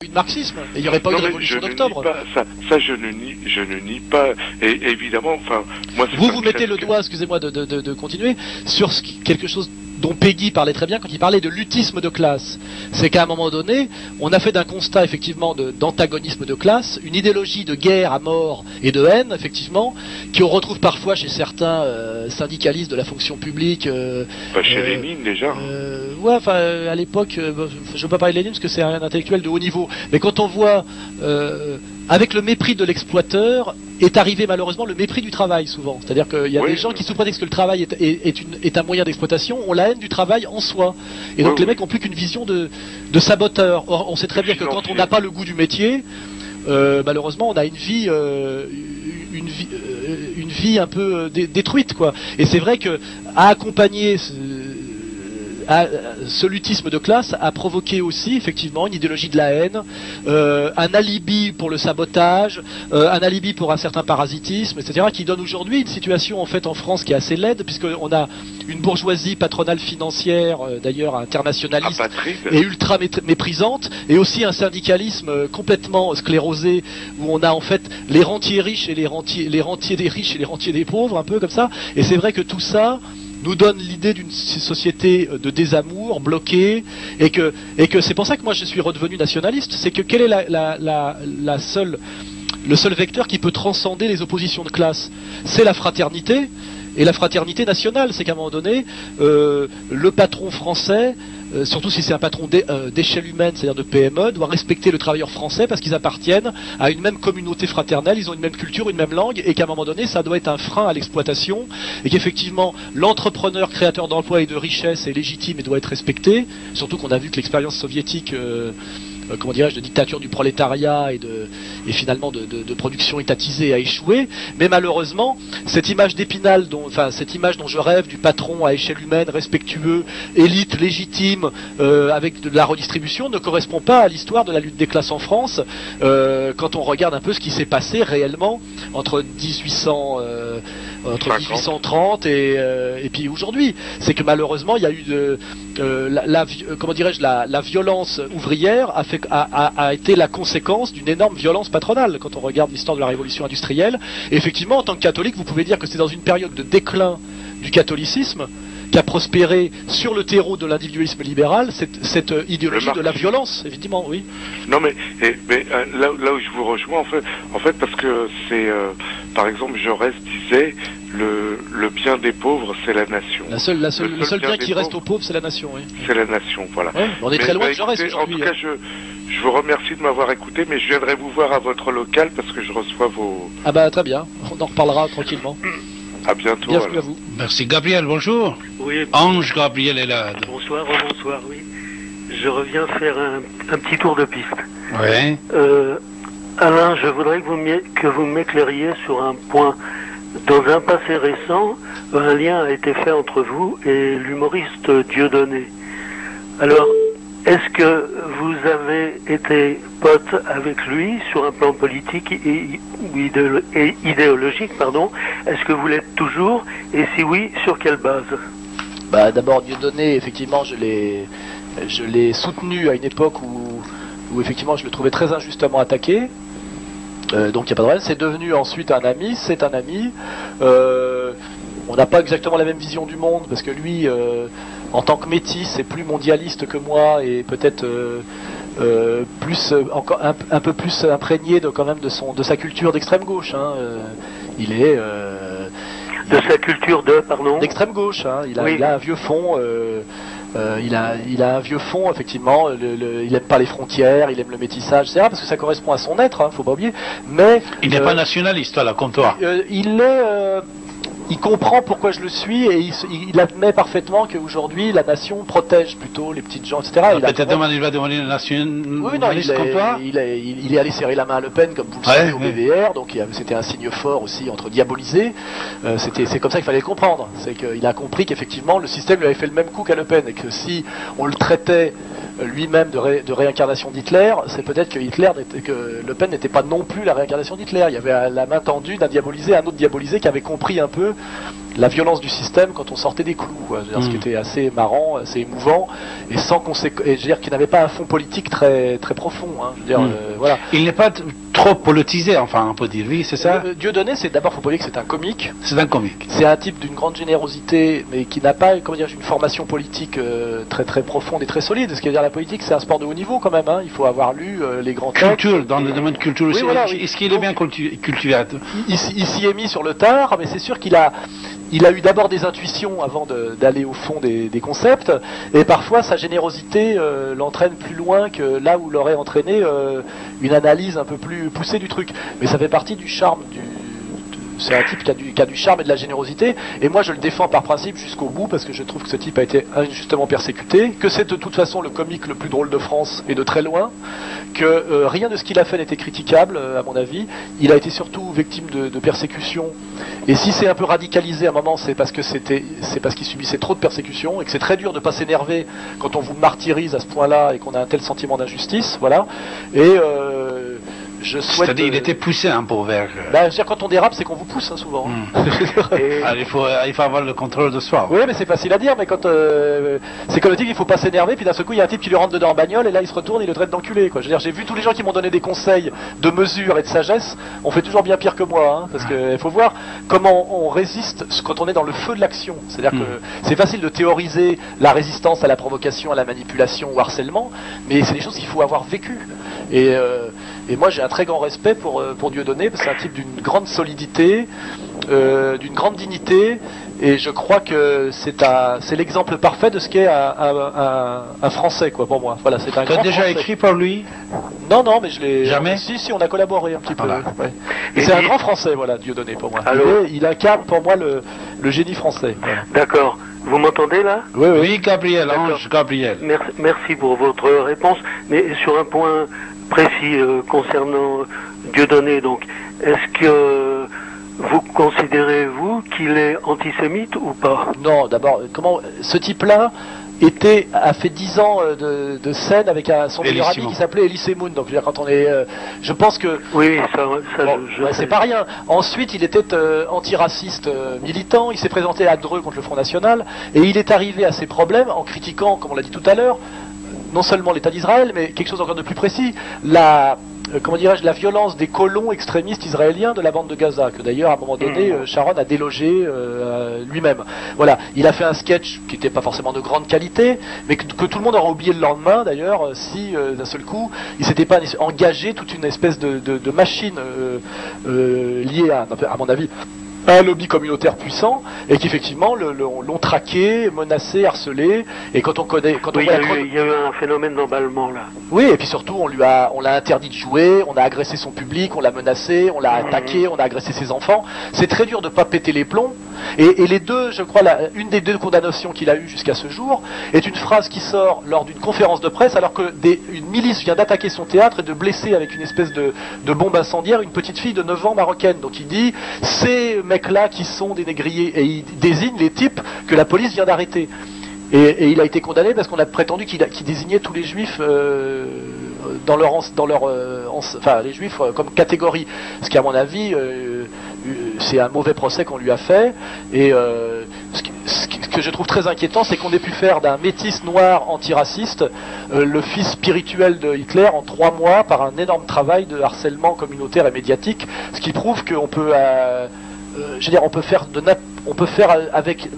eu de marxisme, et il n'y aurait pas eu de révolution d'octobre. Ça, je ne nie pas, et évidemment, enfin, moi... Vous mettez le doigt, excusez-moi de continuer, sur quelque chose dont Peggy parlait très bien quand il parlait de lutisme de classe. C'est qu'à un moment donné, on a fait d'un constat effectivement d'antagonisme de classe, une idéologie de guerre à mort et de haine, effectivement, qu'on retrouve parfois chez certains syndicalistes de la fonction publique. Chez Lénine déjà. Ouais, enfin à l'époque, je ne veux pas parler de Lénine parce que c'est un intellectuel de haut niveau, mais quand on voit avec le mépris de l'exploiteur est arrivé malheureusement le mépris du travail souvent. C'est-à-dire qu'il y a des gens qui sous prétexte que le travail est un moyen d'exploitation ont la haine du travail en soi. Et donc les mecs n'ont plus qu'une vision de saboteur. Or, on sait très bien que quand on n'a pas le goût du métier, malheureusement on a une vie un peu détruite, quoi. Et c'est vrai que à accompagner ce lutisme de classe a provoqué aussi effectivement une idéologie de la haine, un alibi pour le sabotage, un alibi pour un certain parasitisme, etc., qui donne aujourd'hui une situation en fait en France qui est assez laide, puisqu'on a une bourgeoisie patronale financière, d'ailleurs internationaliste et ultra méprisante, et aussi un syndicalisme complètement sclérosé, où on a en fait les rentiers riches et les rentiers des riches et les rentiers des pauvres, un peu comme ça. Et c'est vrai que tout ça nous donne l'idée d'une société de désamour, bloquée, et que c'est pour ça que moi je suis redevenu nationaliste. C'est que quel est le seul vecteur qui peut transcender les oppositions de classe? C'est la fraternité, et la fraternité nationale. C'est qu'à un moment donné, le patron français, surtout si c'est un patron d'échelle humaine, c'est-à-dire de PME, doit respecter le travailleur français parce qu'ils appartiennent à une même communauté fraternelle, ils ont une même culture, une même langue, et qu'à un moment donné, ça doit être un frein à l'exploitation, et qu'effectivement, l'entrepreneur créateur d'emplois et de richesses est légitime et doit être respecté, surtout qu'on a vu que l'expérience soviétique... comment dirais-je, de dictature du prolétariat et finalement de production étatisée a échoué. Mais malheureusement, cette image d'Épinal, cette image dont je rêve du patron à échelle humaine, respectueux, élite, légitime, avec de la redistribution, ne correspond pas à l'histoire de la lutte des classes en France, quand on regarde un peu ce qui s'est passé réellement entre 1830 et puis aujourd'hui. C'est que malheureusement, il y a eu la violence ouvrière a été la conséquence d'une énorme violence patronale quand on regarde l'histoire de la révolution industrielle. Et effectivement, en tant que catholique, vous pouvez dire que c'est dans une période de déclin du catholicisme qui a prospéré sur le terreau de l'individualisme libéral cette idéologie de la violence, évidemment, oui. Non, mais là où je vous rejoins, en fait parce que c'est, par exemple, Jaurès disait, le bien des pauvres, c'est la nation. Le seul bien qui reste aux pauvres, c'est la nation, oui. C'est la nation, voilà. Ouais, on est très loin de Jaurès aujourd'hui. En tout cas, je vous remercie de m'avoir écouté, mais je viendrai vous voir à votre local parce que je reçois vos... Ah bah très bien, on en reparlera tranquillement. À bientôt. Bienvenue à vous. Merci. Gabriel, bonjour. Oui. Ange Gabriel est là. Bonsoir, oui. Je reviens faire un petit tour de piste. Oui. Alain, je voudrais que vous m'éclairiez sur un point. Dans un passé récent, un lien a été fait entre vous et l'humoriste Dieudonné. Alors, est-ce que vous avez été pote avec lui sur un plan politique et idéologique, pardon? Est-ce que vous l'êtes toujours? Et si oui, sur quelle base? Bah, d'abord, Dieudonné, effectivement, je l'ai soutenu à une époque où effectivement je le trouvais très injustement attaqué. Donc il n'y a pas de problème. C'est devenu ensuite un ami, c'est un ami. On n'a pas exactement la même vision du monde, parce que lui, en tant que métis, est plus mondialiste que moi, et peut-être encore un peu plus imprégné quand même de sa culture d'extrême gauche. Hein. Il est... de sa culture d'extrême gauche. Hein. Il a un vieux fond... il a un vieux fond, effectivement. Il n'aime pas les frontières, il aime le métissage, etc. Parce que ça correspond à son être, hein, faut pas oublier. Mais il n'est pas nationaliste, là, comme toi. Il comprend pourquoi je le suis, et il admet parfaitement qu'aujourd'hui la nation protège plutôt les petites gens, etc. Il va devenir nationaliste comme toi. Il est allé serrer la main à Le Pen, comme vous le savez, au BVR, donc c'était un signe fort aussi entre diaboliser. C'est comme ça qu'il fallait le comprendre. C'est qu'il a compris qu'effectivement le système lui avait fait le même coup qu'à Le Pen, et que si on le traitait lui-même de réincarnation d'Hitler, c'est peut-être que Le Pen n'était pas non plus la réincarnation d'Hitler. Il y avait la main tendue d'un diabolisé à un autre diabolisé qui avait compris un peu la violence du système quand on sortait des clous, quoi. Ce qui était assez marrant, assez émouvant, et sans conséquence, je veux dire qu'il n'avait pas un fond politique très très profond. Hein. Je veux dire, voilà. Il n'est pas trop politisé, enfin on peut dire, oui, c'est ça. Dieudonné, c'est d'abord, faut pas oublier que c'est un comique. C'est un comique. C'est un type d'une grande générosité, mais qui n'a pas, comment dire, une formation politique très très profonde et très solide. Ce qui veut dire la politique, c'est un sport de haut niveau quand même. Hein. Il faut avoir lu les grands textes. Culture, dans le domaine culture aussi. Oui, voilà, oui. Est-ce qu'il est bien cultivé? Il s'y est mis sur le tard, mais c'est sûr qu'il a eu d'abord des intuitions avant d'aller au fond des concepts, et parfois sa générosité l'entraîne plus loin que là où l'aurait entraîné une analyse un peu plus poussée du truc. Mais ça fait partie du charme c'est un type qui a du charme et de la générosité, et moi je le défends par principe jusqu'au bout, parce que je trouve que ce type a été injustement persécuté, que c'est de toute façon le comique le plus drôle de France, et de très loin, que rien de ce qu'il a fait n'était critiquable, à mon avis. Il a été surtout victime de persécutions, et si c'est un peu radicalisé à un moment, c'est parce qu'il subissait trop de persécutions, et que c'est très dur de pas s'énerver quand on vous martyrise à ce point-là, et qu'on a un tel sentiment d'injustice, voilà. Et c'est-à-dire il était poussé un peu vers... je veux dire, quand on dérape, c'est qu'on vous pousse, hein, souvent. Il faut avoir le contrôle de soi. Oui, mais c'est facile à dire, mais quand... c'est comme le type, il faut pas s'énerver, puis d'un seul coup, il y a un type qui lui rentre dedans en bagnole, et là, il se retourne, il le traite d'enculé, quoi. Je veux dire, j'ai vu tous les gens qui m'ont donné des conseils de mesure et de sagesse, on fait toujours bien pire que moi, hein, parce qu'il faut voir comment on résiste quand on est dans le feu de l'action. C'est-à-dire que c'est facile de théoriser la résistance à la provocation, à la manipulation, au harcèlement, mais c'est des choses qu'il faut avoir vécues. Et moi j'ai un très grand respect pour Dieudonné, parce que c'est un type d'une grande solidité, d'une grande dignité, et je crois que c'est l'exemple parfait de ce qu'est un Français, quoi, pour moi. Voilà, c'est un grand déjà Français. Écrit pour lui? Non, mais je l'ai... Jamais? Si, on a collaboré un petit peu. Voilà. Ouais. Et c'est un grand Français, voilà, Dieudonné, pour moi. Il incarne pour moi le génie français. Voilà. D'accord. Vous m'entendez là? Oui, Gabriel, Ange Gabriel. Merci pour votre réponse, mais sur un point précis concernant Dieudonné, donc, est-ce que vous considérez, vous, qu'il est antisémite ou pas? Non, d'abord, ce type-là a fait 10 ans de scène avec son meilleur ami qui s'appelait Elie Semoun. Donc, je veux dire, quand on est, je pense que oui, c'est pas rien. Ensuite, il était antiraciste militant. Il s'est présenté à Dreux contre le Front National, et il est arrivé à ses problèmes en critiquant, comme on l'a dit tout à l'heure, non seulement l'État d'Israël, mais quelque chose encore de plus précis, la violence des colons extrémistes israéliens de la bande de Gaza, que d'ailleurs à un moment donné Sharon a délogé lui-même. Voilà, il a fait un sketch qui n'était pas forcément de grande qualité, mais que tout le monde aura oublié le lendemain d'ailleurs, si d'un seul coup il s'était pas engagé toute une espèce de machine liée à mon avis, un lobby communautaire puissant, et qu'effectivement l'ont traqué, menacé, harcelé, et quand on connaît... il y a eu un phénomène d'emballement là. Oui, et puis surtout on l'a interdit de jouer, on a agressé son public, on l'a menacé, on l'a attaqué, on a agressé ses enfants. C'est très dur de pas péter les plombs, et les deux, je crois, une des deux condamnations qu'il a eues jusqu'à ce jour est une phrase qui sort lors d'une conférence de presse, alors que une milice vient d'attaquer son théâtre et de blesser avec une espèce de bombe incendiaire une petite fille de 9 ans marocaine. Donc il dit, ces mecs-là qui sont des négriers, et il désigne les types que la police vient d'arrêter. Et il a été condamné parce qu'on a prétendu qu'il désignait tous les juifs les juifs comme catégorie. Ce qui, à mon avis, c'est un mauvais procès qu'on lui a fait. Et ce que je trouve très inquiétant, c'est qu'on ait pu faire d'un métis noir antiraciste le fils spirituel de Hitler en 3 mois par un énorme travail de harcèlement communautaire et médiatique. Ce qui prouve qu'on peut, on peut faire avec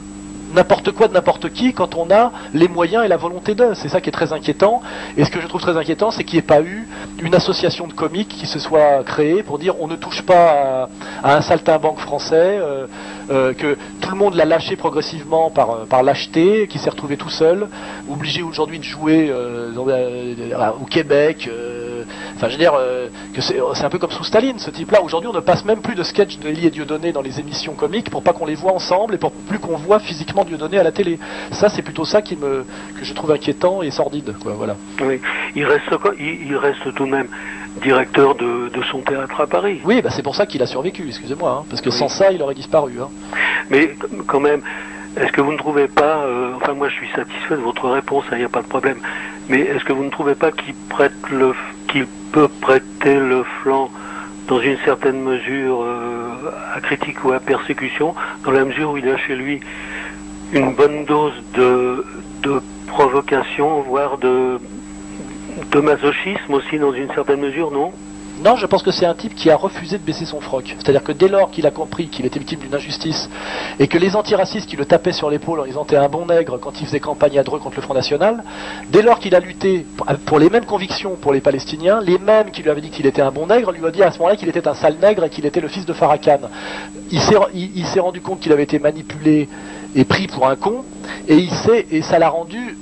n'importe quoi de n'importe qui quand on a les moyens et la volonté d'eux. C'est ça qui est très inquiétant. Et ce que je trouve très inquiétant, c'est qu'il n'y ait pas eu une association de comiques qui se soit créée pour dire on ne touche pas à un saltimbanque français, que tout le monde l'a lâché progressivement par lâcheté, qui s'est retrouvé tout seul, obligé aujourd'hui de jouer au Québec. Enfin, je veux dire que c'est un peu comme sous Staline, ce type-là. Aujourd'hui, on ne passe même plus de sketchs d'Elie et Dieudonné dans les émissions comiques pour pas qu'on les voit ensemble et pour plus qu'on voit physiquement Dieudonné à la télé. Ça, c'est plutôt ça que je trouve inquiétant et sordide, quoi. Voilà. Oui, il reste tout de même directeur de son théâtre à Paris. Oui, c'est pour ça qu'il a survécu, excusez-moi, parce que sans ça, il aurait disparu. Mais quand même, est-ce que vous ne trouvez pas, enfin moi je suis satisfait de votre réponse, il n'y a pas de problème, mais est-ce que vous ne trouvez pas qu'il peut prêter le flanc dans une certaine mesure à critique ou à persécution, dans la mesure où il a chez lui une bonne dose de provocation, voire de masochisme aussi dans une certaine mesure, non ? Non, je pense que c'est un type qui a refusé de baisser son froc. C'est-à-dire que dès lors qu'il a compris qu'il était victime d'une injustice et que les antiracistes qui le tapaient sur l'épaule en disant t'es un bon nègre quand il faisait campagne à Dreux contre le Front National, dès lors qu'il a lutté pour les mêmes convictions pour les Palestiniens, les mêmes qui lui avaient dit qu'il était un bon nègre lui ont dit à ce moment-là qu'il était un sale nègre et qu'il était le fils de Farrakhan. Il s'est rendu compte qu'il avait été manipulé et pris pour un con, et ça l'a rendu,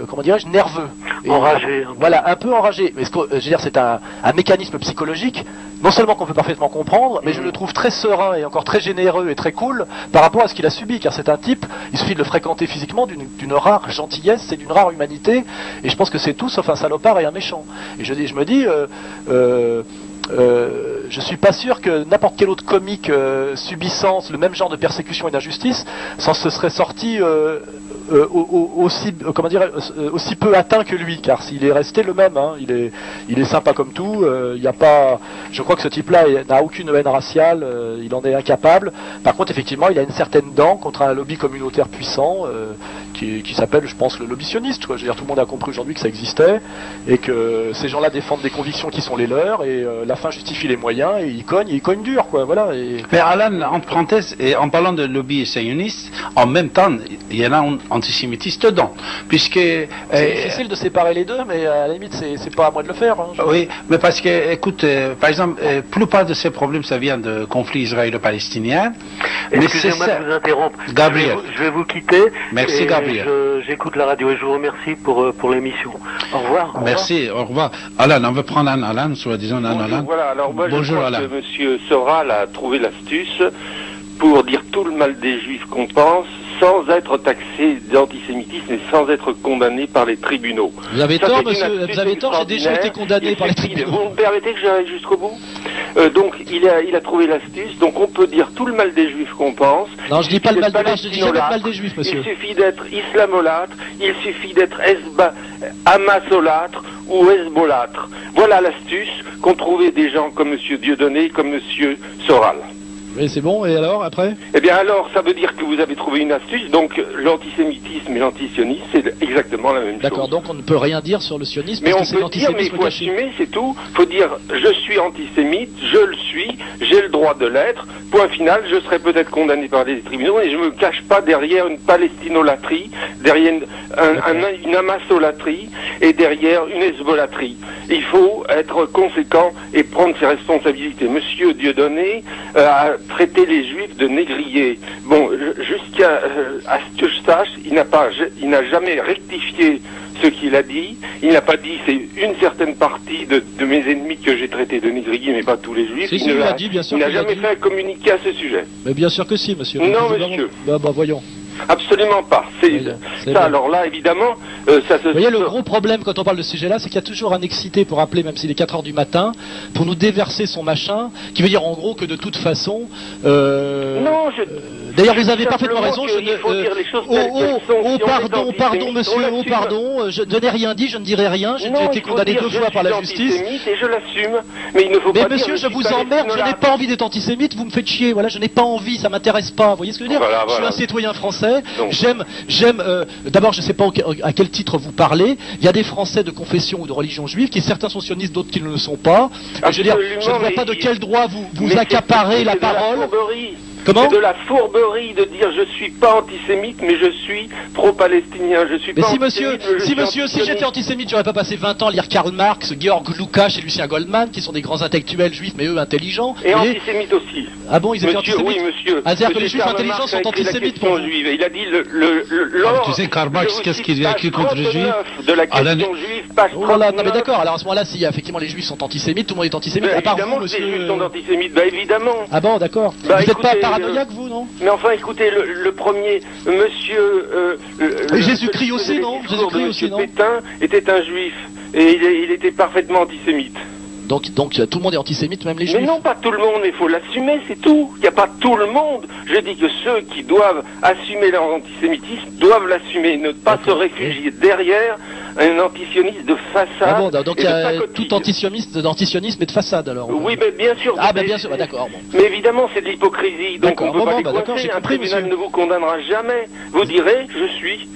comment dirais-je, nerveux. Enragé. Voilà, un peu enragé. Mais je veux dire, c'est un mécanisme psychologique, non seulement qu'on peut parfaitement comprendre, mais je le trouve très serein et encore très généreux et très cool par rapport à ce qu'il a subi, car c'est un type, il suffit de le fréquenter physiquement, d'une rare gentillesse et d'une rare humanité, et je pense que c'est tout sauf un salopard et un méchant. Et je me dis, je suis pas sûr que n'importe quel autre comique subissant le même genre de persécution et d'injustice s'en se serait sorti aussi peu atteint que lui, car s'il est resté le même, hein, il est sympa comme tout, il y a pas, je crois que ce type-là n'a aucune haine raciale, il en est incapable. Par contre, effectivement, il a une certaine dent contre un lobby communautaire puissant qui s'appelle, je pense, le lobby sioniste. Je veux dire, tout le monde a compris aujourd'hui que ça existait et que ces gens-là défendent des convictions qui sont les leurs et la fin justifie les moyens et ils cognent dur, quoi. Voilà. Mais Alan, entre parenthèses, et en parlant de lobby sioniste, en même temps, il y en a un antisémitisme dedans, puisque c'est difficile de séparer les deux, mais à la limite, c'est pas à moi de le faire. Hein, oui, mais parce que, écoute, par exemple, la plupart de ces problèmes, ça vient de conflits israélo-palestiniens. Excusez-moi de vous interrompre. Gabriel. Je vais vous quitter. Merci, Gabriel. J'écoute la radio et je vous remercie pour l'émission. Au revoir. Merci, au revoir. Alan, on veut prendre un Alan, soi-disant un Alan. Voilà, alors moi Bonjour, je crois Alan. que M. Soral a trouvé l'astuce pour dire tout le mal des Juifs qu'on pense, sans être taxé d'antisémitisme et sans être condamné par les tribunaux. Vous avez tort, monsieur, vous avez tort, j'ai déjà été condamné par les tribunaux. Vous me permettez que j'aille jusqu'au bout ? Donc, il a trouvé l'astuce, donc on peut dire tout le mal des Juifs qu'on pense. Non, je dis pas le mal je dis jamais le mal des Juifs, monsieur. Il suffit d'être islamolâtre, il suffit d'être hamasolâtre ou hezbolâtre. Voilà l'astuce qu'ont trouvé des gens comme monsieur Dieudonné, comme monsieur Soral. Oui, c'est bon, et alors, après ? Eh bien alors, ça veut dire que vous avez trouvé une astuce, donc l'antisémitisme et l'antisionisme, c'est exactement la même chose. D'accord, donc on ne peut rien dire sur le sionisme, mais parce on peut dire, mais il faut assumer, c'est tout. Il faut dire, je suis antisémite, je le suis, j'ai le droit de l'être, point final, je serai peut-être condamné par les tribunaux, et je ne me cache pas derrière une palestinolatrie, derrière une hamasolatrie, et derrière une hezbollatrie. Il faut être conséquent et prendre ses responsabilités. Monsieur Dieudonné a traité les Juifs de négriers. Bon, jusqu'à ce que je sache, il n'a jamais rectifié ce qu'il a dit. Il n'a pas dit c'est une certaine partie de mes ennemis que j'ai traité de négriers, mais pas tous les Juifs. Si, il n'a jamais fait un communiqué à ce sujet. Mais bien sûr que si, monsieur. Non, monsieur. Bah, voyons. Absolument pas. Alors là, évidemment, ça se... Vous voyez, le gros problème quand on parle de ce sujet-là, c'est qu'il y a toujours un excité pour appeler, même s'il est 4h du matin, pour nous déverser son machin, qui veut dire en gros que de toute façon... Non, d'ailleurs, vous avez parfaitement raison. Il faut dire les choses telles qu'elles sont. Pardon, monsieur, pardon. Je n'ai rien dit, je ne dirai rien. J'ai été condamné 2 fois par la justice. Et je l'assume. Mais il ne faut pas dire... Mais monsieur, je vous emmerde, je n'ai pas envie d'être antisémite, vous me faites chier. Voilà, je n'ai pas envie, ça m'intéresse pas. Vous voyez ce que je veux dire ? Je suis un citoyen français. J'aime. D'abord, je ne sais pas à quel titre vous parlez. Il y a des Français de confession ou de religion juive qui certains sont sionistes, d'autres qui ne le sont pas. Je veux dire, je ne vois pas de quel droit vous accaparez la parole. Comment ? C'est de la fourberie de dire je suis pas antisémite, mais je suis pro-palestinien. Je suis pas antisémite. Si j'étais antisémite, j'aurais pas passé 20 ans à lire Karl Marx, Georg Lukács et Lucien Goldman, qui sont des grands intellectuels juifs, mais eux intelligents. Et antisémites aussi. Ah bon, ils étaient antisémites ? Oui, monsieur. C'est-à-dire que les juifs intelligents sont antisémites pour vous. Il a dit tu sais, Karl Marx, qu'est-ce qu'il a écrit contre les juifs ? De la question juive, page 39. Oh là, non mais d'accord, alors à ce moment-là, si effectivement les juifs sont antisémites, tout le monde est antisémite, à part vous, monsieur... Évidemment, les juifs sont antisémites, évidemment. Ah bon, d'accord. Vous n'êtes pas paranoïaque, vous, non ? Mais enfin, écoutez, le premier, monsieur... Jésus-Christ aussi, non ? Jésus-Christ aussi, non ? Pétain était un juif, et il était parfaitement antisémite. Donc tout le monde est antisémite, même les juifs. Mais non, pas tout le monde, il faut l'assumer, c'est tout. Il n'y a pas tout le monde. Je dis que ceux qui doivent assumer leur antisémitisme doivent l'assumer, ne pas se réfugier derrière un antisioniste de façade. Ah bon, donc il y a tout antisionisme et de façade alors. Oui, mais bien sûr. Ah, bien sûr, d'accord. Bon. Mais évidemment, c'est de l'hypocrisie, donc on ne peut pas les coincer. Un tribunal ne vous condamnera jamais. Vous direz, je suis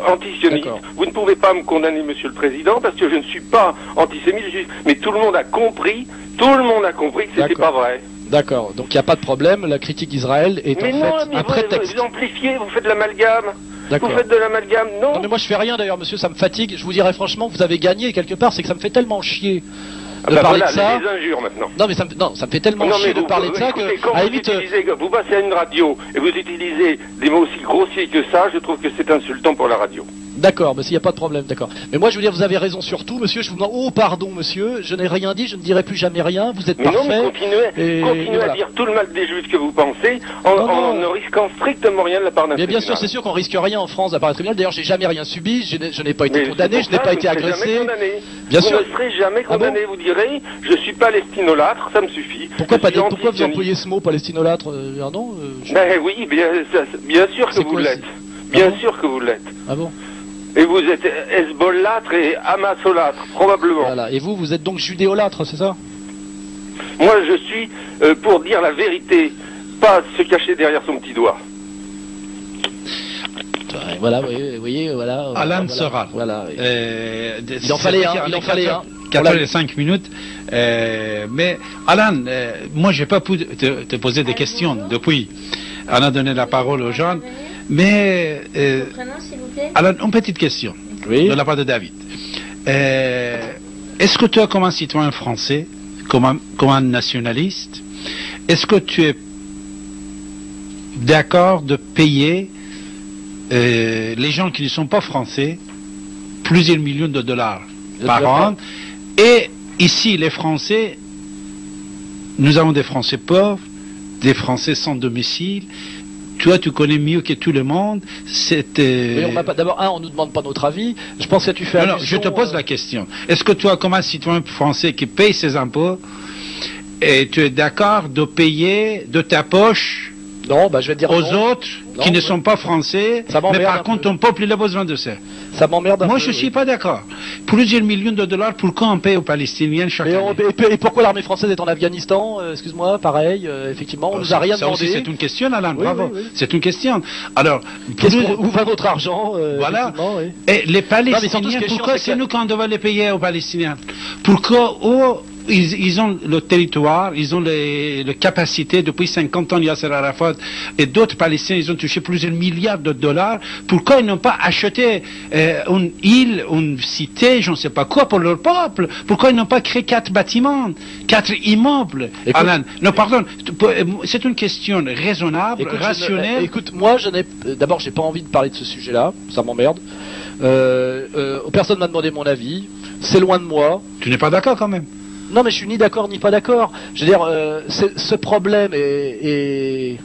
antisioniste. Vous ne pouvez pas me condamner, Monsieur le Président, parce que je ne suis pas antisémite. Mais tout le monde a compris que c'était pas vrai. D'accord, donc il n'y a pas de problème, la critique d'Israël est en fait un prétexte. Vous amplifiez, vous faites de l'amalgame. D'accord. Vous faites de l'amalgame, non? Non mais moi je fais rien d'ailleurs, monsieur, ça me fatigue. Je vous dirais franchement, vous avez gagné quelque part, c'est que ça me fait tellement chier de parler de ça. Les injures maintenant. Non mais ça me fait tellement chier de parler de ça que quand à la limite vous passez à une radio et vous utilisez des mots aussi grossiers que ça, je trouve que c'est insultant pour la radio. D'accord, mais s'il n'y a pas de problème, d'accord. Mais moi je veux dire, vous avez raison sur tout, monsieur, je vous demande, oh pardon monsieur, je n'ai rien dit, je ne dirai plus jamais rien, vous êtes parfait. Non, mais continuez à dire tout le mal des juifs que vous pensez, en ne risquant strictement rien de la part d'un tribunal. Mais bien sûr, c'est sûr qu'on risque rien en France à part un tribunal, d'ailleurs j'ai jamais rien subi, je n'ai pas été condamné, je n'ai pas été agressé. Bien sûr. Vous ne serez jamais condamné, vous direz, je suis palestinolâtre, ça me suffit. Pourquoi vous employez ce mot, palestinolâtre? Non Ben oui, bien sûr que vous l'êtes. Bien sûr que vous l'êtes. Ah bon? Et vous êtes hezbollâtre et hamasolâtre, probablement. Voilà. Et vous êtes donc judéolâtre, c'est ça? Moi, je suis pour dire la vérité, pas se cacher derrière son petit doigt. Voilà, vous voyez, voilà. Alan Soral. Voilà. Il en fallait un. 4 et 5 minutes. Mais Alan, moi, je n'ai pas pu te poser des questions depuis. On a donné la parole aux gens. Mais, alors, une petite question de la part de David. Est-ce que toi, comme un citoyen français, comme un nationaliste, est-ce que tu es d'accord de payer les gens qui ne sont pas français plusieurs millions de dollars par an? Et ici, les Français, nous avons des Français pauvres, des Français sans domicile. Toi, tu connais mieux que tout le monde. Oui, d'abord, on nous demande pas notre avis. Je pense que tu fais allusion... Non, je te pose la question. Est-ce que toi, comme un citoyen français qui paye ses impôts, et tu es d'accord de payer de ta poche je vais dire aux autres qui ne sont pas français, mais par contre, ton peuple, il a besoin de ça? Ça m'emmerde un peu. Moi, je ne suis pas d'accord. Plusieurs millions de dollars, pourquoi on paye aux Palestiniens chaque année? Et pourquoi l'armée française est en Afghanistan? Excuse-moi, pareil, effectivement, on nous a rien demandé. Ça aussi, c'est une question, Alain, bravo. Oui. C'est une question. Alors, où va votre argent? Voilà. Et les Palestiniens, pourquoi c'est nous qu'on doit les payer aux Palestiniens? Pourquoi ils ont le territoire, ils ont les capacités. Depuis 50 ans, Yasser Arafat et d'autres Palestiniens, ils ont touché plusieurs milliards de dollars. Pourquoi ils n'ont pas acheté une île, une cité, je ne sais pas quoi, pour leur peuple? Pourquoi ils n'ont pas créé 4 bâtiments, 4 immeubles? Alan, non, pardon, c'est une question raisonnable, rationnelle. Moi, d'abord, j'ai pas envie de parler de ce sujet-là, ça m'emmerde. Personne m'a demandé mon avis, c'est loin de moi. Tu n'es pas d'accord quand même? Non, mais je suis ni d'accord ni pas d'accord. Je veux dire, ce problème est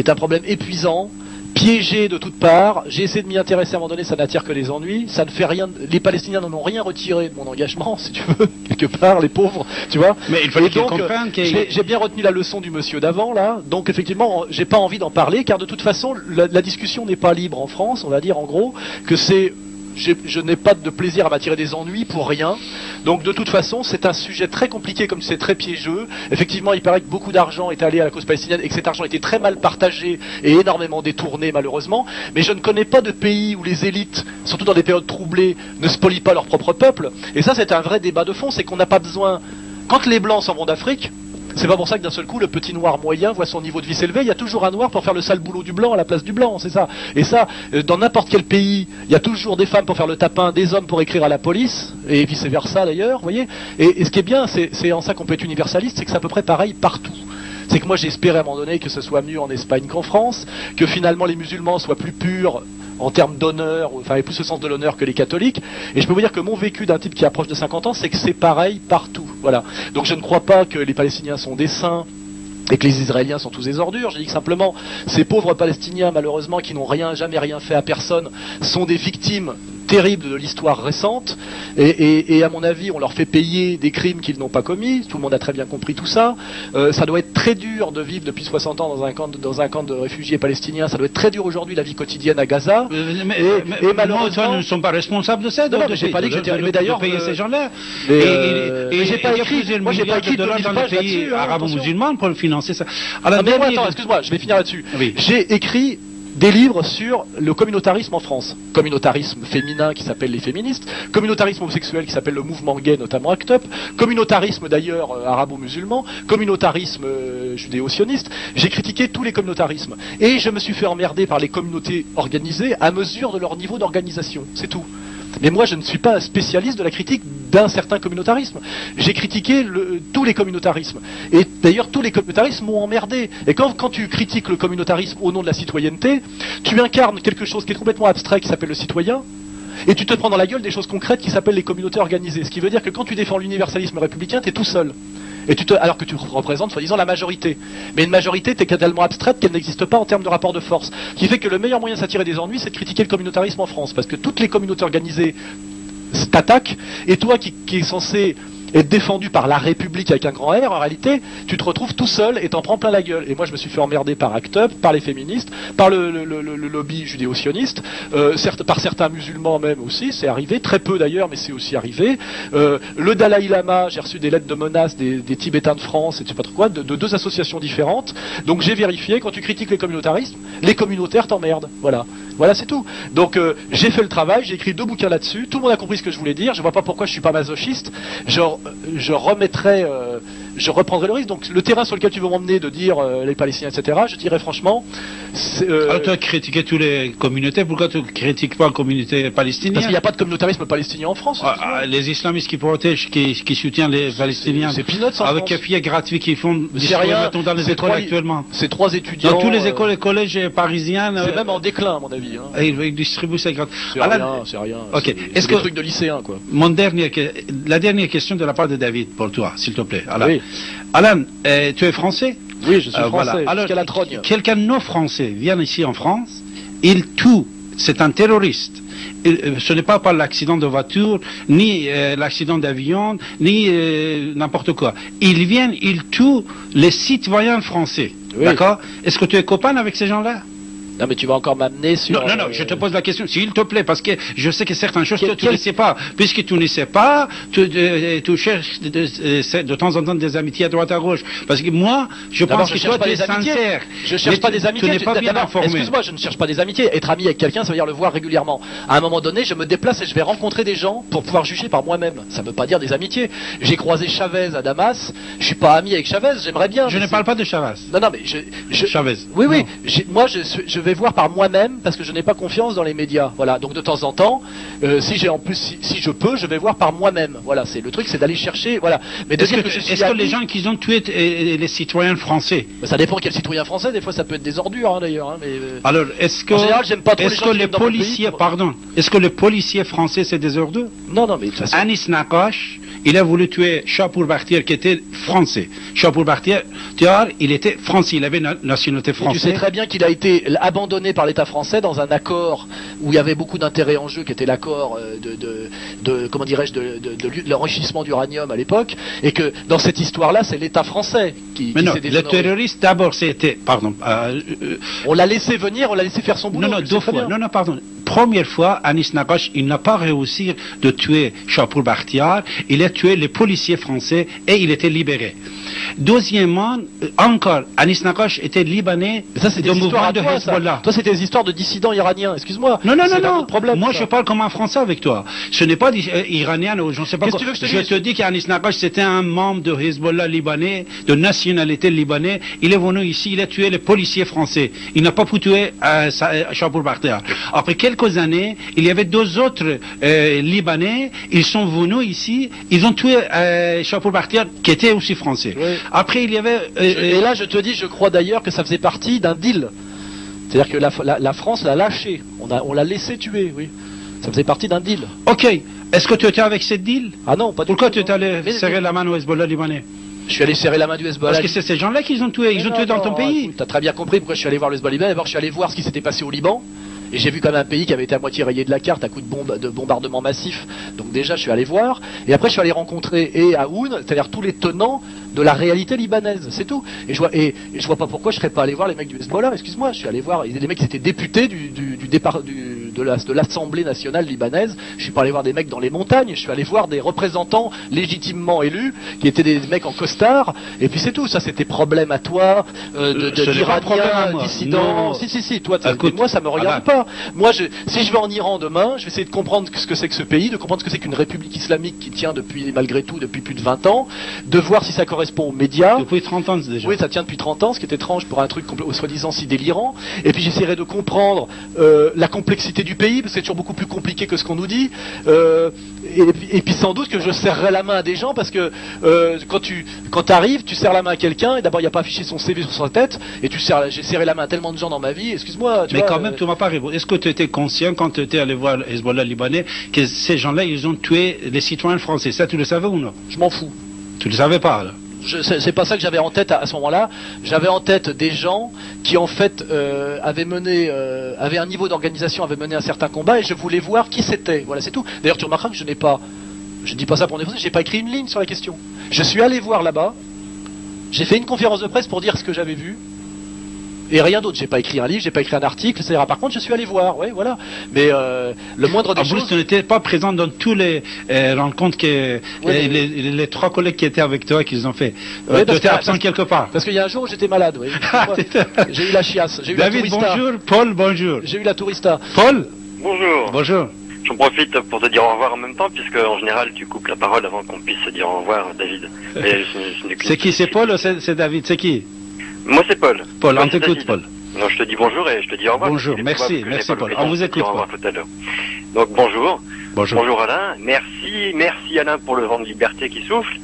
un problème épuisant, piégé de toutes parts. J'ai essayé de m'y intéresser à un moment donné, ça n'attire que les ennuis. Ça ne fait rien. Les Palestiniens n'en ont rien retiré de mon engagement, si tu veux, quelque part, les pauvres, tu vois. Mais il fallait qu'ils comprennent j'ai bien retenu la leçon du monsieur d'avant, là. Donc, effectivement, j'ai pas envie d'en parler, car de toute façon, la discussion n'est pas libre en France. On va dire, en gros, que c'est... Je n'ai pas de plaisir à m'attirer des ennuis pour rien. Donc de toute façon, c'est un sujet très compliqué, comme c'est très piégeux. Effectivement, il paraît que beaucoup d'argent est allé à la cause palestinienne et que cet argent était très mal partagé et énormément détourné malheureusement. Mais je ne connais pas de pays où les élites, surtout dans des périodes troublées, ne spolient pas leur propre peuple. Et ça, c'est un vrai débat de fond, c'est qu'on n'a pas besoin... Quand les Blancs s'en vont d'Afrique, c'est pas pour ça que d'un seul coup le petit noir moyen voit son niveau de vie s'élever. Il y a toujours un noir pour faire le sale boulot du blanc à la place du blanc, c'est ça. Et ça, dans n'importe quel pays, il y a toujours des femmes pour faire le tapin, des hommes pour écrire à la police, et vice versa d'ailleurs, vous voyez. Et ce qui est bien, c'est en ça qu'on peut être universaliste, c'est que c'est à peu près pareil partout. C'est que moi j'espérais à un moment donné que ce soit mieux en Espagne qu'en France, que finalement les musulmans soient plus purs en termes d'honneur, enfin avec plus le sens de l'honneur que les catholiques. Et je peux vous dire que mon vécu d'un type qui approche de 50 ans, c'est que c'est pareil partout. Voilà. Donc je ne crois pas que les Palestiniens sont des saints et que les Israéliens sont tous des ordures. J'ai dit que simplement, ces pauvres Palestiniens, malheureusement, qui n'ont jamais rien fait à personne, sont des victimes terribles de l'histoire récente, et à mon avis, on leur fait payer des crimes qu'ils n'ont pas commis. Tout le monde a très bien compris tout ça. Ça doit être très dur de vivre depuis 60 ans dans un camp de réfugiés palestiniens. Ça doit être très dur aujourd'hui la vie quotidenne à Gaza. Et malheureusement, nous ne sommes pas responsables de ça. Non, mais j'ai pas dit que j'étais arrivé d'ailleurs payer ces gens-là. Et j'ai pas écrit de dollars dans les pays arabo-musulmans pour financer ça. Alors, mais attends, excuse-moi, je vais finir là-dessus. Oui. J'ai écrit des livres sur le communautarisme en France. Communautarisme féminin qui s'appelle les féministes, communautarisme homosexuel qui s'appelle le mouvement gay, notamment ACT UP, communautarisme d'ailleurs arabo-musulman, communautarisme judéo-sioniste. J'ai critiqué tous les communautarismes. Et je me suis fait emmerder par les communautés organisées à mesure de leur niveau d'organisation. C'est tout. Mais moi, je ne suis pas un spécialiste de la critique d'un certain communautarisme. J'ai critiqué tous les communautarismes. Et d'ailleurs, tous les communautarismes m'ont emmerdé. Et quand tu critiques le communautarisme au nom de la citoyenneté, tu incarnes quelque chose qui est complètement abstrait, qui s'appelle le citoyen, et tu te prends dans la gueule des choses concrètes qui s'appellent les communautés organisées. Ce qui veut dire que quand tu défends l'universalisme républicain, tu es tout seul. Alors que tu représentes soi-disant la majorité. Mais une majorité, t'es tellement abstraite qu'elle n'existe pas en termes de rapport de force. Ce qui fait que le meilleur moyen de s'attirer des ennuis, c'est de critiquer le communautarisme en France. Parce que toutes les communautés organisées t'attaquent, et toi qui es censé être défendu par la République avec un grand R, en réalité, tu te retrouves tout seul et t'en prends plein la gueule. Et moi, je me suis fait emmerder par ACT UP, par les féministes, par le lobby judéo-sioniste, par certains musulmans même aussi, c'est arrivé, très peu d'ailleurs, mais c'est aussi arrivé. Le Dalai Lama, j'ai reçu des lettres de menaces des Tibétains de France, et je sais pas trop quoi, de deux associations différentes. Donc j'ai vérifié, quand tu critiques les communautarismes, les communautaires t'emmerdent. Voilà. Voilà, c'est tout. Donc j'ai fait le travail, j'ai écrit 2 bouquins là-dessus, tout le monde a compris ce que je voulais dire, je vois pas pourquoi je suis pas masochiste, je reprendrai le risque. Donc le terrain sur lequel tu veux m'emmener de dire les Palestiniens, etc., je dirais franchement... Alors tu as critiqué toutes les communautés, pourquoi tu ne critiques pas la communauté palestinienne? Parce qu'il n'y a pas de communautarisme palestinien en France. Les islamistes qui protègent, qui soutiennent les Palestiniens, c'est peanuts en avec France. café gratuit qui font dans les écoles actuellement. C'est 3 étudiants... Dans toutes les écoles et collèges parisiens... C'est même en déclin à mon avis. Hein. Ils distribuent ça gratuit. C'est rien. Okay. C'est des trucs de lycéens, quoi. La dernière question de la part de David, pour toi, s'il te plaît. Alan, oui. Alan, tu es français? Oui, je suis français, voilà. Alors, jusqu'à la trogne. Quelqu'un de non français vient ici en France, il tue, c'est un terroriste. Ce n'est pas par l'accident de voiture, ni l'accident d'avion, ni n'importe quoi. Ils viennent, ils tuent les citoyens français. Oui. D'accord? Est-ce que tu es copain avec ces gens-là? Non, mais tu vas encore m'amener sur... Non, je te pose la question, s'il te plaît, parce que je sais que certaines choses tu ne sais pas. Puisque tu ne sais pas, tu cherches de temps en temps des amitiés à droite à gauche. Parce que moi, je pense que toi, tu es sincère. Je cherche pas des amitiés. Tu n'es pas bien informé. Excuse-moi, je ne cherche pas des amitiés. Être ami avec quelqu'un, ça veut dire le voir régulièrement. À un moment donné, je me déplace et je vais rencontrer des gens pour pouvoir juger par moi-même. Ça ne veut pas dire des amitiés. J'ai croisé Chavez à Damas. Je suis pas ami avec Chavez, j'aimerais bien. Je ne parle pas de Chavez. Non, mais Chavez. Oui. Moi, je vais voir par moi-même parce que je n'ai pas confiance dans les médias. Voilà. Donc de temps en temps, si je peux, je vais voir par moi-même. Voilà. C'est le truc, c'est d'aller chercher. Voilà. Mais est-ce que les gens qui ont tué les citoyens français? Ça dépend quel citoyen français. Des fois, ça peut être des ordures, hein, d'ailleurs. Hein, mais alors, est-ce que en général, j'aime pas trop les policiers, est-ce que les policiers français c'est des ordures? Non, mais de toute façon... Anis Nakash, il a voulu tuer Chapour Bakhtiar qui était français. Chapour Bakhtiar, il était français, il avait une nationalité française. Tu sais très bien qu'il a été abandonné par l'État français dans un accord où il y avait beaucoup d'intérêts en jeu, qui était l'accord comment dirais-je, de l'enrichissement d'uranium à l'époque, et que dans cette histoire-là, c'est l'État français qui s'est déshonoré. Le terroriste d'abord c'était, on l'a laissé venir, on l'a laissé faire son boulot. Non, 2 fois. Non, pardon. Première fois, Anis Nakash, il n'a pas réussi de tuer Chapour Bakhtiar, il a tué les policiers français et il était libéré. Deuxièmement, encore, Anis Nakash était libanais. Ça, c'est des histoires de Hezbollah. Toi, c'était des histoires de dissidents iraniens. Excuse-moi. Non. Moi, je parle comme un Français avec toi. Ce n'est pas iranien ou je ne sais pas quoi. Je te dis qu'Anis Nakash, c'était un membre de Hezbollah libanais, de nationalité libanais. Il est venu ici, il a tué les policiers français. Il n'a pas pu tuer Chapour Bakhtiar. Après quelques années, il y avait 2 autres libanais. Ils sont venus ici, ils ont tué Chapour Bakhtiar, qui était aussi français. Oui. Après, il y avait... et là, je te dis, je crois d'ailleurs que ça faisait partie d'un deal. C'est-à-dire que la France l'a lâché. On l'a laissé tuer, oui. Ça faisait partie d'un deal. Ok. Est-ce que tu étais avec ce deal? Ah non, pas du tout. Pourquoi tu es allé serrer la main au Hezbollah libanais? Je suis allé serrer la main du Hezbollah. Parce que c'est ces gens-là qu'ils ont tué. Ils ont tué dans ton pays. Tu as très bien compris pourquoi je suis allé voir le Hezbollah libanais. D'abord, je suis allé voir ce qui s'était passé au Liban. Et j'ai vu quand même un pays qui avait été à moitié rayé de la carte à coup de bombardements massifs. Donc déjà, je suis allé voir. Et après, je suis allé rencontrer Aoun, c'est-à-dire tous les tenants de la réalité libanaise. C'est tout. Et je vois pas pourquoi je serais pas allé voir les mecs du Hezbollah. Excuse-moi, je suis allé voir. Il y a des mecs qui étaient députés de l'Assemblée nationale libanaise. Je suis pas allé voir des mecs dans les montagnes. Je suis allé voir des représentants légitimement élus qui étaient des mecs en costard. Et puis c'est tout. Ça, c'était problème à toi d'Iraniens, dissidents. Si. Toi, moi, ça me regarde pas. Moi, si je vais en Iran demain, je vais essayer de comprendre ce que c'est que ce pays, de comprendre ce que c'est qu'une république islamique qui tient malgré tout depuis plus de 20 ans, de voir si ça correspond aux médias. Depuis 30 ans déjà. Oui, ça tient depuis 30 ans, ce qui est étrange pour un truc soi-disant si délirant. Et puis j'essaierai de comprendre la complexité du pays, parce que c'est toujours beaucoup plus compliqué que ce qu'on nous dit. Et puis sans doute que je serrerai la main à des gens, parce que quand tu arrives, tu serres la main à quelqu'un, et d'abord il n'y a pas affiché son CV sur sa tête, et j'ai serré la main à tellement de gens dans ma vie, excuse-moi. Mais quand même, tu m'as pas répondu. Est-ce que tu étais conscient, quand tu étais allé voir Hezbollah libanais, que ces gens-là, ils ont tué les citoyens français? Ça, tu le savais ou non? Je m'en fous. Tu le savais pas, là? C'est pas ça que j'avais en tête à ce moment-là. J'avais en tête des gens qui en fait avaient un niveau d'organisation, avaient mené un certain combat, et je voulais voir qui c'était. Voilà, c'est tout. D'ailleurs, tu remarqueras que je dis pas ça pour défoncer, j'ai pas écrit une ligne sur la question. Je suis allé voir là-bas, j'ai fait une conférence de presse pour dire ce que j'avais vu. Et rien d'autre, j'ai pas écrit un livre, j'ai pas écrit un article, c'est-à-dire par contre je suis allé voir, ouais, voilà. Mais le moindre des choses... En plus, tu n'étais pas présent dans tous les rencontres que les 3 collègues qui étaient avec toi qu'ils ont fait. Oui, tu étais absent quelque part. Parce qu'il y a un jour où j'étais malade, oui. J'ai eu la chiasse, j'ai eu David, la tourista. bonjour. Paul, bonjour. J'ai eu la tourista. Paul. Bonjour. Bonjour. J'en profite pour te dire au revoir en même temps, puisque en général tu coupes la parole avant qu'on puisse se dire au revoir, David. C'est qui? C'est Paul ou c'est David? C'est qui? Moi c'est Paul. Paul, on t'écoute, Paul. Non, je te dis bonjour et je te dis au revoir. Bonjour, merci Paul. On vous écoute. Au revoir tout à l'heure. Donc bonjour. Bonjour Alain. Merci Alain pour le vent de liberté qui souffle.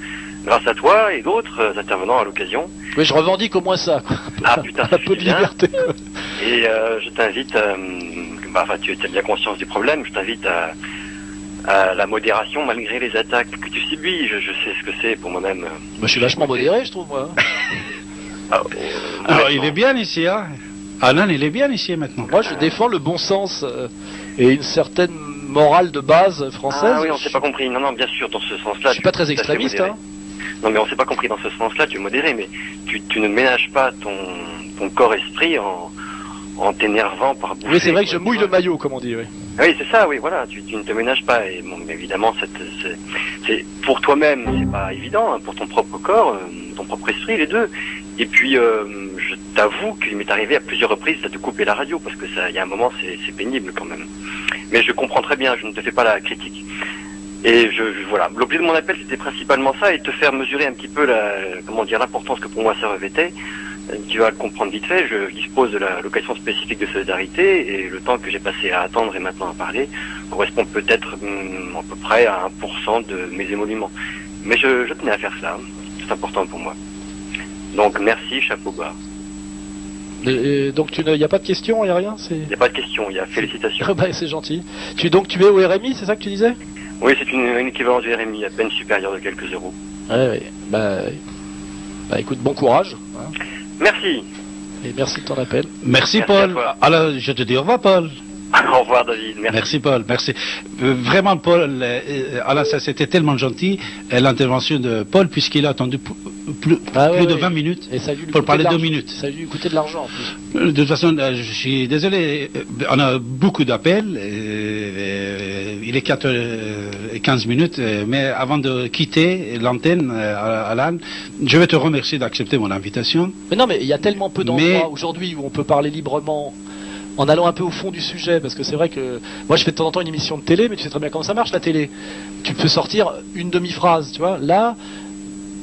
Grâce à toi et d'autres intervenants à l'occasion. Oui, je revendique au moins ça. Quoi. Ah putain, un peu de liberté. Quoi. Et je t'invite, tu as bien conscience du problème, je t'invite à la modération malgré les attaques que tu subis. Je sais ce que c'est pour moi-même. Je suis vachement modéré, je trouve, moi. Alors, il est bien ici, hein. Alain, il est bien ici maintenant. Moi, je défends le bon sens et une certaine morale de base française. Ah oui, on s'est pas compris. Non, bien sûr, dans ce sens-là. Je suis pas très extrémiste, hein. Non, mais on s'est pas compris dans ce sens-là. Tu es modéré, mais tu ne ménages pas ton corps-esprit en t'énervant par boucher. Oui, c'est vrai que je mouille le maillot, comme on dit, oui. Oui, c'est ça, oui, voilà. Tu ne te ménages pas. Et bon, évidemment, c'est pour toi-même, c'est pas évident, hein, pour ton propre corps, ton propre esprit, les deux. Et puis, je t'avoue qu'il m'est arrivé à plusieurs reprises de couper la radio, parce que il y a un moment, c'est pénible quand même. Mais je comprends très bien, je ne te fais pas la critique. Et voilà, l'objet de mon appel, c'était principalement ça, et te faire mesurer un petit peu l'importance que pour moi ça revêtait. Tu vas le comprendre vite fait, je dispose de la location spécifique de solidarité, et le temps que j'ai passé à attendre et maintenant à parler correspond peut-être à peu près à 1% de mes émoluments. Mais je tenais à faire ça, c'est important pour moi. Donc merci, chapeau bas. Donc il n'y a pas de questions, il n'y a rien? Il n'y a pas de questions, il y a félicitations. C'est gentil. Tu es au RMI, c'est ça que tu disais? Oui, c'est une équivalence du RMI, à peine supérieure de quelques euros. Ouais. Bah écoute, bon courage. Hein. Merci. Et merci de ton appel. Merci Paul. Alors, je te dis au revoir, Paul. Au revoir, David. Merci Paul, merci. Vraiment, Paul, alors ça c'était tellement gentil, l'intervention de Paul, puisqu'il a attendu plus de 20 minutes pour parler 2 minutes. Ça a dû lui coûter de l'argent en plus. De toute façon, je suis désolé, on a beaucoup d'appels, il est 4h15 minutes, mais avant de quitter l'antenne, Alain, je vais te remercier d'accepter mon invitation. Mais non, mais il y a tellement peu d'endroits aujourd'hui où on peut parler librement. En allant un peu au fond du sujet, parce que c'est vrai que moi je fais de temps en temps une émission de télé, mais tu sais très bien comment ça marche la télé. Tu peux sortir une demi-phrase, tu vois. Là,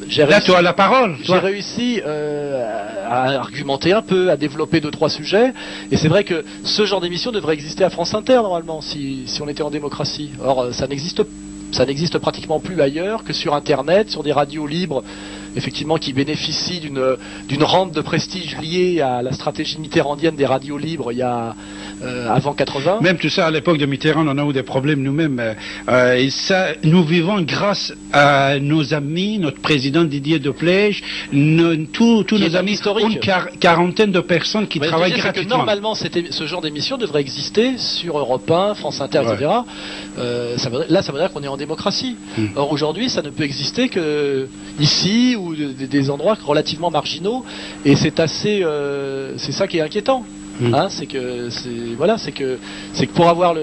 tu as la parole. J'ai réussi à argumenter un peu, à développer 2-3 sujets, et c'est vrai que ce genre d'émission devrait exister à France Inter normalement, si on était en démocratie. Or, ça n'existe pratiquement plus ailleurs que sur Internet, sur des radios libres effectivement, qui bénéficie d'une rente de prestige liée à la stratégie mitterrandienne des radios libres il y a avant 80. Même tout ça, à l'époque de Mitterrand, on a eu des problèmes nous-mêmes. Et ça, nous vivons grâce à nos amis, notre président Didier Deplège, tous nos amis, une quarantaine de personnes qui travaillent gratuitement. Normalement, ce genre d'émission devrait exister sur Europe 1, France Inter, etc. Ça veut dire qu'on est en démocratie. Or, aujourd'hui, ça ne peut exister que ici ou des endroits relativement marginaux. Et c'est ça qui est inquiétant. C'est que pour avoir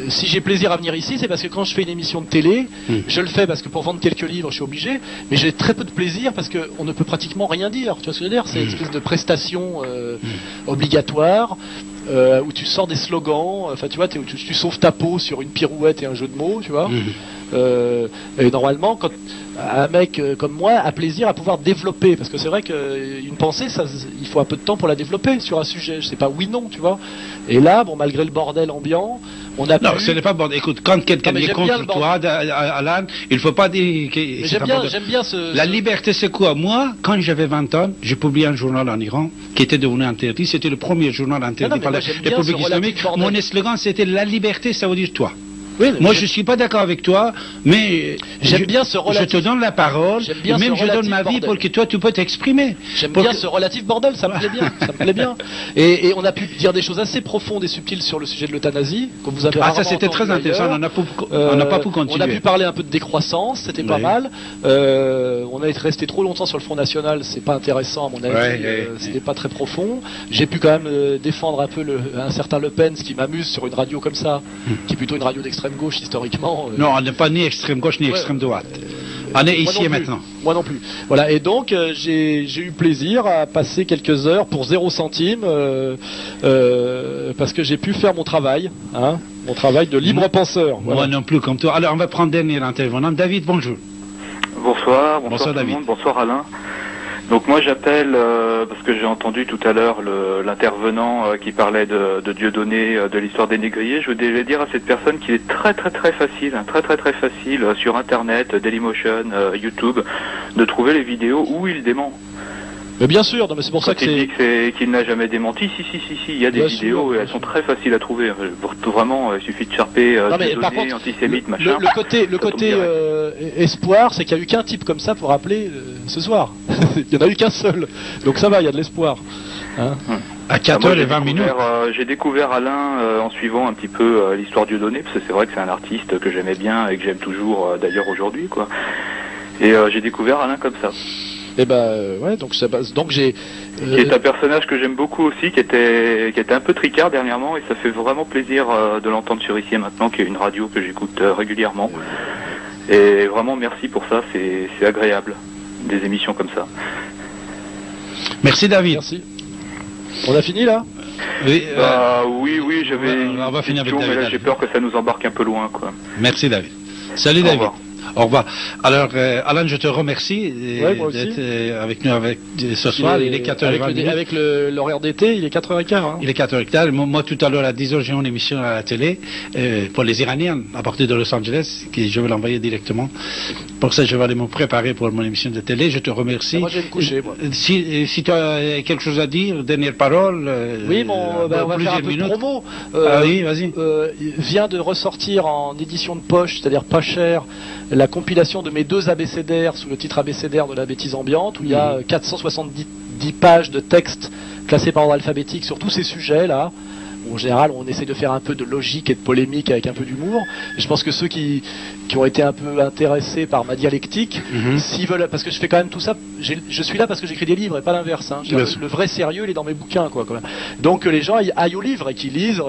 si j'ai plaisir à venir ici, c'est parce que quand je fais une émission de télé, je le fais parce que pour vendre quelques livres, je suis obligé, mais j'ai très peu de plaisir parce qu'on ne peut pratiquement rien dire. Tu vois ce que je veux dire? C'est une espèce de prestation obligatoire où tu sors des slogans. Enfin, tu vois, tu sauves ta peau sur une pirouette et un jeu de mots, tu vois. Et normalement, quand un mec comme moi a plaisir à pouvoir développer, parce que c'est vrai qu'une pensée, il faut un peu de temps pour la développer sur un sujet. Je sais pas oui non, tu vois. Et là, malgré le bordel ambiant, on a. Non, ce n'est pas bordel. Écoute, quand quelqu'un est contre toi, Alan, il faut pas dire. J'aime bien La liberté, c'est quoi? Moi, quand j'avais 20 ans, j'ai publié un journal en Iran qui était devenu interdit. C'était le premier journal interdit par la République islamique. Mon slogan, c'était la liberté, ça veut dire toi. Oui, moi, je suis pas d'accord avec toi, mais j'aime bien ce relatif. Je te donne la parole, même je donne ma vie pour que toi, tu peux t'exprimer. J'aime bien ce relatif bordel, ça me plaît bien, ça me plaît bien. Et on a pu dire des choses assez profondes et subtiles sur le sujet de l'euthanasie, comme vous avez ça c'était très intéressant, on n'a pas pu continuer. On a pu parler un peu de décroissance, c'était pas mal. On a resté trop longtemps sur le Front National, c'est pas intéressant à mon avis, c'était pas très profond. J'ai pu quand même défendre un peu un certain Le Pen, ce qui m'amuse sur une radio comme ça, qui est plutôt une radio d'extrême gauche historiquement. Non, on n'est pas ni extrême gauche ni extrême droite. On est ici et maintenant. Moi non plus. Voilà, et donc j'ai eu plaisir à passer quelques heures pour 0 centime parce que j'ai pu faire mon travail, mon travail de libre penseur. Voilà. Moi non plus comme toi. Alors on va prendre dernier intervenant. David, bonjour. Bonsoir tout David. Le monde, bonsoir Alain. Donc moi j'appelle parce que j'ai entendu tout à l'heure l'intervenant qui parlait de Dieudonné, de l'histoire des négriers. Je voudrais dire à cette personne qu'il est très facile sur Internet, Dailymotion, YouTube, de trouver les vidéos où il dément. Mais bien sûr, mais c'est pour ça que il dit qu'il n'a jamais démenti. Si, il y a des vidéos et elles sont très faciles à trouver. Vraiment, il suffit de charper Dieudonné, antisémite, machin. Le côté espoir, c'est qu'il n'y a eu qu'un type comme ça pour appeler ce soir. Il n'y en a eu qu'un seul. Donc ça va, il y a de l'espoir. À 4h20. J'ai découvert Alain en suivant un petit peu l'histoire de Dieudonné, parce que c'est vrai que c'est un artiste que j'aimais bien et que j'aime toujours d'ailleurs aujourd'hui, quoi. Et j'ai découvert Alain comme ça. Et donc j'ai. Qui est un personnage que j'aime beaucoup aussi, qui était un peu tricard dernièrement, et ça fait vraiment plaisir de l'entendre sur Ici et Maintenant, qui est une radio que j'écoute régulièrement. Et vraiment merci pour ça, c'est agréable, des émissions comme ça. Merci David. Merci. On a fini là? Oui, j'avais on va finir avec David, mais là j'ai peur que ça nous embarque un peu loin, quoi. Merci David. Salut David. Au revoir. Alors, Alan, je te remercie d'être avec nous ce soir. Il est 4h20. Avec l'horaire d'été, il est 4h15. Il est 4h15. Moi, tout à l'heure, à 10h, j'ai une émission à la télé pour les Iraniens à partir de Los Angeles, je vais l'envoyer directement. Pour ça, je vais aller me préparer pour mon émission de télé. Je te remercie. Moi, je vais me coucher, moi. Si tu as quelque chose à dire, dernière parole. Oui, on va faire un peu de promo. Oui, vas-y. Vient de ressortir en édition de poche, c'est-à-dire pas cher, la compilation de mes 2 abécédaires sous le titre abécédaire de la bêtise ambiante, où il y a 470 pages de texte classés par ordre alphabétique sur tous ces sujets-là. En général, on essaie de faire un peu de logique et de polémique avec un peu d'humour. Et je pense que ceux qui ont été un peu intéressés par ma dialectique, s'ils veulent, parce que je fais quand même tout ça, je suis là parce que j'écris des livres et pas l'inverse. Le vrai sérieux, il est dans mes bouquins, quoi. Donc que les gens aillent au livre et qu'ils lisent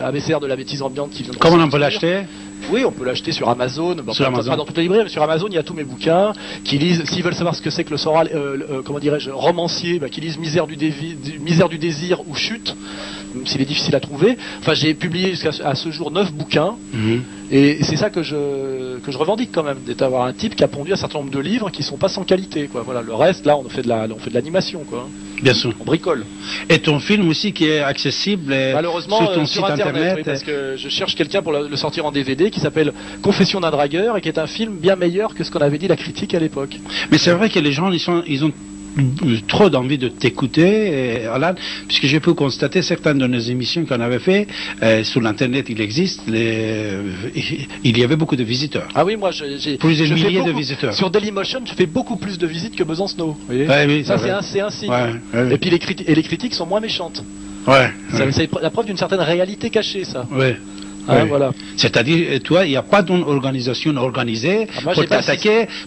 abécédaire de la bêtise ambiante. Comment on peut l'acheter? Oui, on peut l'acheter sur Amazon. Pas dans toutes les librairies, mais sur Amazon, il y a tous mes bouquins. Qui lisent, s'ils veulent savoir ce que c'est que le soral, romancier, qui lisent Misère du désir ou Chute, même s'il est difficile à trouver. Enfin, j'ai publié jusqu'à ce jour 9 bouquins. Et c'est ça que que je revendique quand même, d'avoir un type qui a pondu un certain nombre de livres qui sont pas sans qualité, quoi. Voilà, le reste, là, on fait de l'animation, quoi. Bien sûr. On bricole. Et ton film aussi qui est accessible malheureusement sur ton sur site internet. Oui, parce que je cherche quelqu'un pour le sortir en DVD qui s'appelle Confession d'un dragueur et qui est un film bien meilleur que ce qu'on avait dit la critique à l'époque. Mais c'est vrai que les gens, ils ont trop d'envie de t'écouter, Alan, puisque j'ai pu constater certaines de nos émissions qu'on avait fait sur l'internet, il existe, il y avait beaucoup de visiteurs. Ah oui, moi j'ai plusieurs milliers de visiteurs. Sur Dailymotion, je fais beaucoup plus de visites que Besancenot. Oui, ça c'est un signe. Ouais. Et puis les critiques sont moins méchantes. C'est la preuve d'une certaine réalité cachée, ça. Ouais. Ah, voilà. C'est-à-dire, toi, il n'y a pas d'une organisation organisée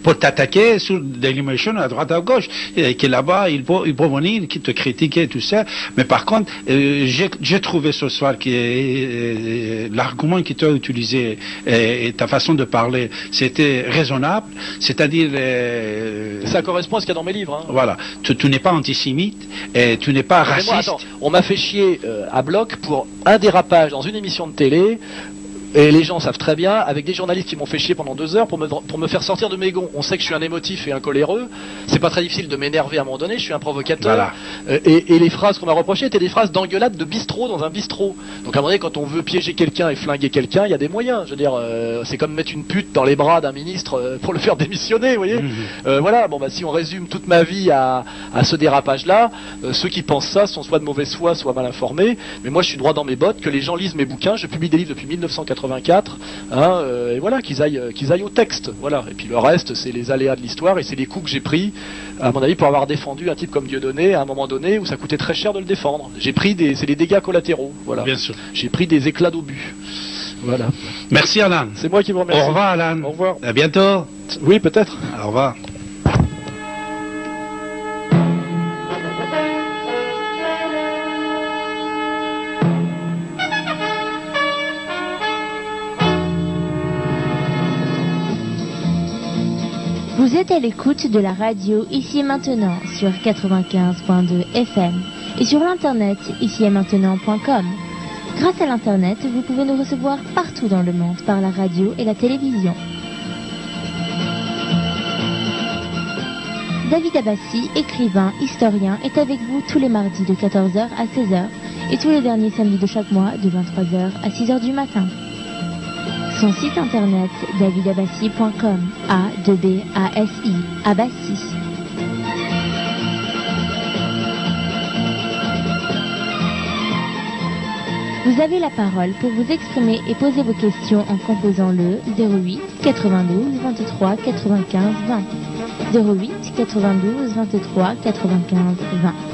pour t'attaquer sur Dailymotion à droite à gauche. Et que là-bas, ils peuvent venir, qui te critiquer, tout ça. Mais par contre, j'ai trouvé ce soir que l'argument que tu as utilisé et ta façon de parler, c'était raisonnable. C'est-à-dire... ça correspond à ce qu'il y a dans mes livres. Hein. Voilà. Tu n'es pas antisémite et tu n'es pas raciste. Moi, attends, on m'a fait chier à bloc pour un dérapage dans une émission de télé. Et les gens savent très bien, avec des journalistes qui m'ont fait chier pendant 2 heures pour me faire sortir de mes gonds. On sait que je suis un émotif et un coléreux. C'est pas très difficile de m'énerver à un moment donné. Je suis un provocateur. Voilà. Et les phrases qu'on m'a reprochées étaient des phrases d'engueulade de bistrot dans un bistrot. Donc à un moment donné, quand on veut piéger quelqu'un et flinguer quelqu'un, il y a des moyens. Je veux dire, c'est comme mettre une pute dans les bras d'un ministre pour le faire démissionner, vous voyez. Voilà. Bon, bah si on résume toute ma vie à ce dérapage-là, ceux qui pensent ça sont soit de mauvaise foi, soit mal informés. Mais moi, je suis droit dans mes bottes. Que les gens lisent mes bouquins. Je publie des livres depuis 1984. Et voilà, qu'ils aillent au texte, voilà. Et puis le reste, c'est les aléas de l'histoire et c'est les coups que j'ai pris, à mon avis, pour avoir défendu un type comme Dieudonné à un moment donné où ça coûtait très cher de le défendre. C'est les dégâts collatéraux, voilà. Bien sûr. J'ai pris des éclats d'obus. Voilà. Merci Alan. C'est moi qui vous remercie. Au revoir Alan. Au revoir. À bientôt. Oui, peut-être. Au revoir. Vous êtes à l'écoute de la radio Ici et Maintenant sur 95.2 FM et sur l'internet ici-et-maintenant.com. Grâce à l'internet, vous pouvez nous recevoir partout dans le monde par la radio et la télévision. David Abbassi, écrivain, historien, est avec vous tous les mardis de 14h à 16h et tous les derniers samedis de chaque mois de 23h à 6h du matin. Son site internet davidabassi.com, A-2-B-A-S-I, Abbassi. Vous avez la parole pour vous exprimer et poser vos questions en composant le 08 92 23 95 20. 08 92 23 95 20.